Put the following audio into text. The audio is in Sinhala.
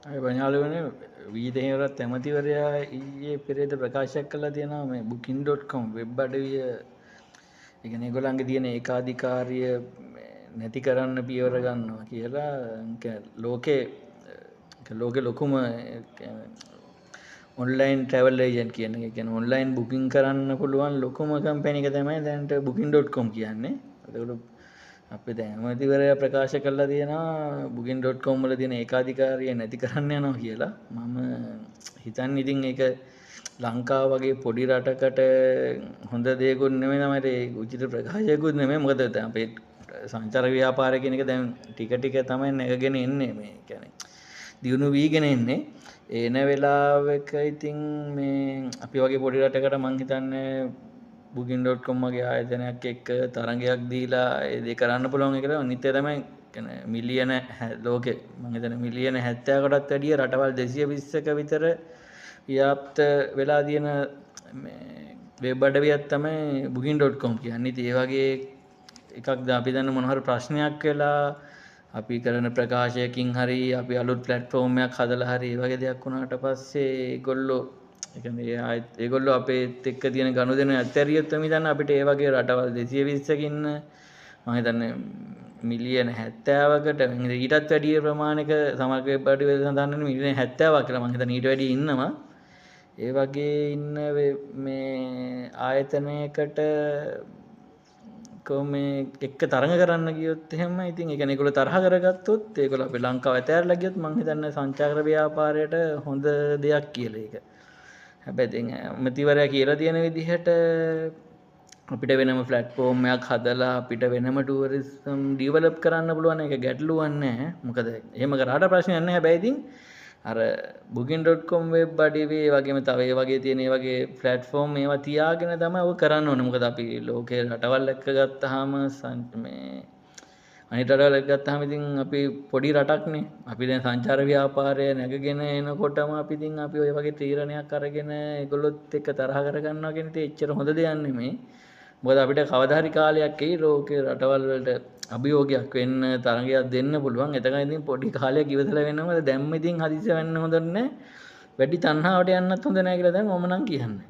අය පඥාලුවනේ වීදහිවරත් ඇමතිවරයා ඊයේ පෙරේද ප්‍රකාශයක් කළා තියෙනවා මේ booking.com වෙබ් අඩවිය ඉගෙන ඒගොල්ලන්ගේ තියෙන ඒකාධිකාරිය නැති කරන්න පියවර ගන්නවා කියලා ලෝකේ ලෝකෙ ලොකුම ඔන්ලයින් ට්‍රැවල් ඒජන්ට් කියන එක. කියන්නේ ඔන්ලයින් බුකින් කරන්න පුළුවන් ලොකුම කම්පැනි එක තමයි දැනට booking.com කියන්නේ. ඒකට අපේ දැන් ඇමතිවරයා ප්‍රකාශ කළා තියෙනවා booking.com වල තියෙන ඒකාධිකාරිය නැති කරන්න යනවා කියලා. මම හිතන්නේ ඉතින් ඒක ලංකාව වගේ පොඩි රටකට හොඳ දෙයක්ුත් නෙමෙයි තමයි ඒක උචිත ප්‍රකාශයක්ුත් නෙමෙයි. මොකද දැන් අපේ සංචාර ව්‍යාපාරය කියන එක දැන් ටික ටික තමයි නැගගෙන එන්නේ මේ කියන්නේ දියුණු වීගෙන එන්නේ. එන වෙලාවක ඉතින් මේ අපි වගේ පොඩි රටකට මං හිතන්නේ booking.com වගේ ආයතනයක් එක්ක තරගයක් දීලා ඒ දේ කරන්න පුළුවන් කියලා. අනිත් එක තමයි කියන්නේ මිලියන ලෝකෙ මං හිතන්නේ මිලියන 70කටත් වැඩිය රටවල් 220ක විතර ව්‍යාප්ත වෙලා තියෙන මේ වෙබ් අඩවියක් තමයි booking.com කියන්නේ. ඉතින් ඒ වගේ එකක් අපි දන්න මොන හරි ප්‍රශ්නයක් වෙලා අපි කරන ප්‍රකාශයකින් හරි අපි අලුත් ප්ලැට්ෆෝම් එකක් හදලා හරි ඒ වගේ දෙයක් වුණාට පස්සේ ඒගොල්ලෝ ඒ කියන්නේ ඒගොල්ලෝ අපේත් එක්ක තියෙන ගනුදෙනු ඇත්තරියත් මම හිතන්නේ අපිට ඒ වගේ රටවල් 220ක ඉන්න මම හිතන්නේ මිලියන 70කට ඊටත් වැඩි ප්‍රමාණයක සමග වෙබ් අඩවිය සඳහන් වෙන මිලියන 70ක් කියලා මම හිතන්නේ ඊට වැඩි ඉන්නවා. ඒ වගේ ඉන්න මේ ආයතනයකට මේ එක්ක තරඟ කරන්න ගියොත් එහෙම ඉතින් ඒ කියන්නේ ඒගොල්ලෝ තරහ කරගත්තොත් ඒගොල්ලෝ අපේ ලංකාව ඇතෑරලා ගියොත් මං හිතන්නේ සංචාර ව්‍යාපාරයට හොඳ දෙයක් කියලා ඒක. හැබැයි ඉතින් ඇමතිවරයා කියලා තියෙන විදිහට අපිට වෙනම ප්ලැට්ෆෝම් එකක් හදලා අපිට වෙනම ටූරිසම් ඩෙවලොප් කරන්න පුළුවන් එක ගැටලුවක් නැහැ. මොකද එහෙම කරාට ප්‍රශ්නයක් නැහැ. හැබැයි ඉතින් අර booking.com වෙබ් අඩවිය වගේම තව ඒ වගේ තියෙන ඒ වගේ ප්ලැට්ෆෝම් ඒවා තියාගෙන තමයි ඔය කරන්න ඕනේ. මොකද අපි ලෝකේ රටවල් එක්ක ගත්තාම මේ අනිත් රටවල් එක්ක ගත්තාම ඉතින් අපි පොඩි රටක්නේ. අපි දැන් සංචාර ව්‍යාපාරය නැගගෙන එනකොටම අපි ඉතින් අපි ඔය වගේ තීරණයක් අරගෙන ඒගොල්ලොත් එක්ක තරහ කරගන්නවා කියන ඉතින් එච්චර හොඳ දෙයක් නෙමෙයි. මොකද අපිට කවදා හරි කාලයක් එයි ලෝකේ රටවල් වලට අභියෝගයක් වෙන්න තරගයක් දෙන්න පුළුවන්. එතකන් ඉතින් පොඩි කාලයක් ඉවසලා වෙනවද දැම්ම ඉතින් හදිස්සිය වෙන්න හොඳ නැහැ. වැඩි තණ්හාවට යන්නත් හොඳ නැහැ කියලා දැන් මම නම් කියන්නේ.